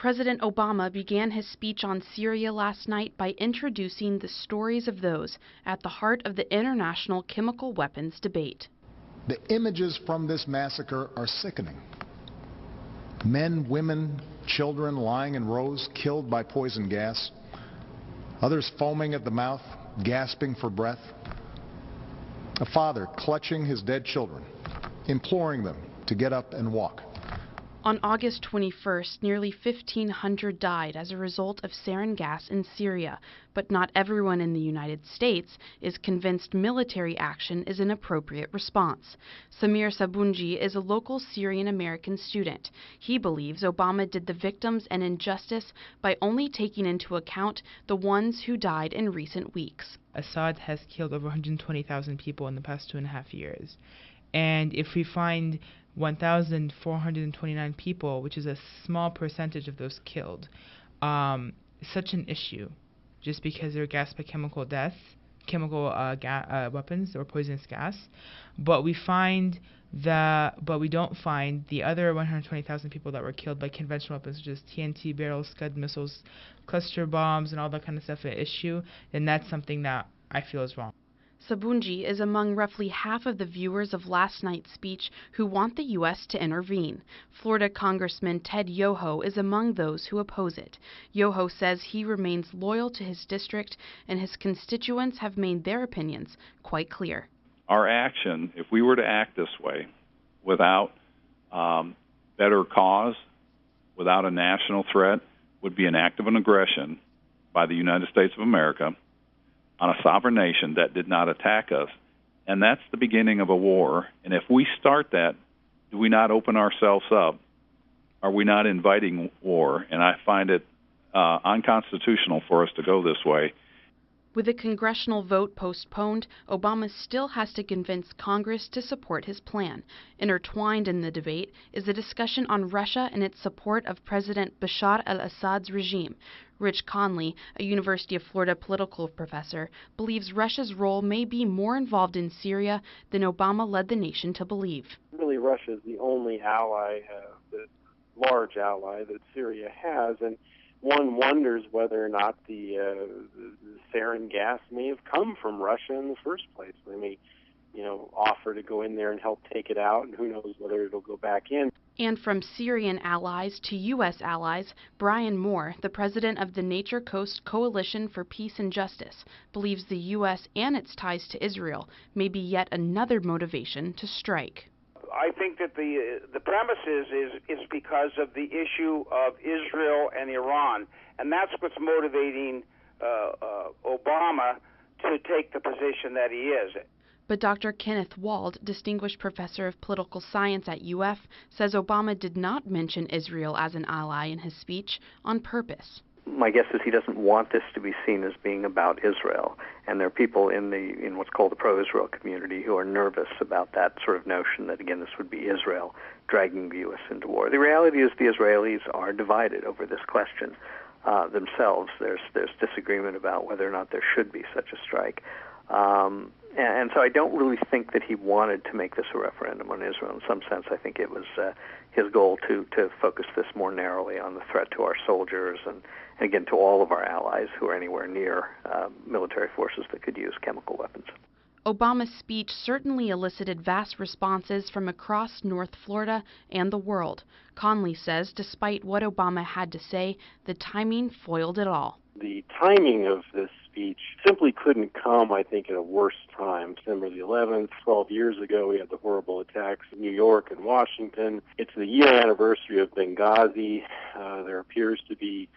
President Obama began his speech on Syria last night by introducing the stories of those at the heart of the international chemical weapons debate. The images from this massacre are sickening. Men, women, children lying in rows, killed by poison gas. Others foaming at the mouth, gasping for breath. A father clutching his dead children, imploring them to get up and walk. On August 21st, nearly 1,500 died as a result of sarin gas in Syria, but not everyone in the United States is convinced military action is an appropriate response. Samir Sabunji is a local Syrian-American student. He believes Obama did the victims an injustice by only taking into account the ones who died in recent weeks. Assad has killed over 120,000 people in the past 2.5 years. And if we find 1,429 people, which is a small percentage of those killed, such an issue, just because they're gas by chemical deaths, weapons or poisonous gas, but we don't find the other 120,000 people that were killed by conventional weapons, such as TNT barrels, Scud missiles, cluster bombs, and all that kind of stuff, an issue. Then that's something that I feel is wrong. Sabunji is among roughly half of the viewers of last night's speech who want the U.S. to intervene. Florida Congressman Ted Yoho is among those who oppose it. Yoho says he remains loyal to his district and his constituents have made their opinions quite clear. Our action, if we were to act this way without better cause, without a national threat, would be an act of an aggression by the United States of America on a sovereign nation that did not attack us. And that's the beginning of a war. And if we start that, do we not open ourselves up? Are we not inviting war? And I find it unconstitutional for us to go this way. With the congressional vote postponed, Obama still has to convince Congress to support his plan. Intertwined in the debate is a discussion on Russia and its support of President Bashar al-Assad's regime. Rich Conley, a University of Florida political professor, believes Russia's role may be more involved in Syria than Obama led the nation to believe. Really, Russia is the only ally, the large ally that Syria has, and one wonders whether or not the sarin gas may have come from Russia in the first place. They may, offer to go in there and help take it out, and who knows whether it'll go back in. And from Syrian allies to U.S. allies, Brian Moore, the president of the Nature Coast Coalition for Peace and Justice, believes the U.S. and its ties to Israel may be yet another motivation to strike. I think that the premise is because of the issue of Israel and Iran, and that's what's motivating Obama to take the position that he is. But Dr. Kenneth Wald, distinguished professor of political science at UF, says Obama did not mention Israel as an ally in his speech on purpose. My guess is he doesn't want this to be seen as being about Israel, and there are people in what's called the pro-Israel community who are nervous about that sort of notion that, again, this would be Israel dragging the U.S. into war. The reality is the Israelis are divided over this question themselves. There's disagreement about whether or not there should be such a strike. And so I don't really think that he wanted to make this a referendum on Israel. In some sense, I think it was his goal to focus this more narrowly on the threat to our soldiers and again, to all of our allies who are anywhere near military forces that could use chemical weapons. Obama's speech certainly elicited vast responses from across North Florida and the world. Conley says despite what Obama had to say, the timing foiled it all. The timing of this speech simply couldn't come, I think, at a worse time. December the 11th, 12 years ago, we had the horrible attacks in New York and Washington. It's the year anniversary of Benghazi. There appears to be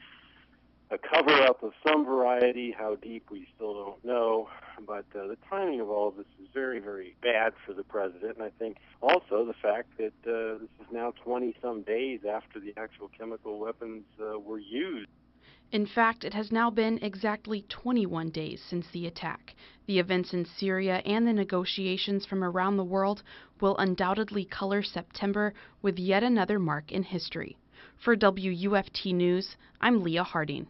a cover-up of some variety. How deep, we still don't know. But the timing of all of this is very, very bad for the president. And I think also the fact that this is now 20-some days after the actual chemical weapons were used. In fact, it has now been exactly 21 days since the attack. The events in Syria and the negotiations from around the world will undoubtedly color September with yet another mark in history. For WUFT News, I'm Leah Harding.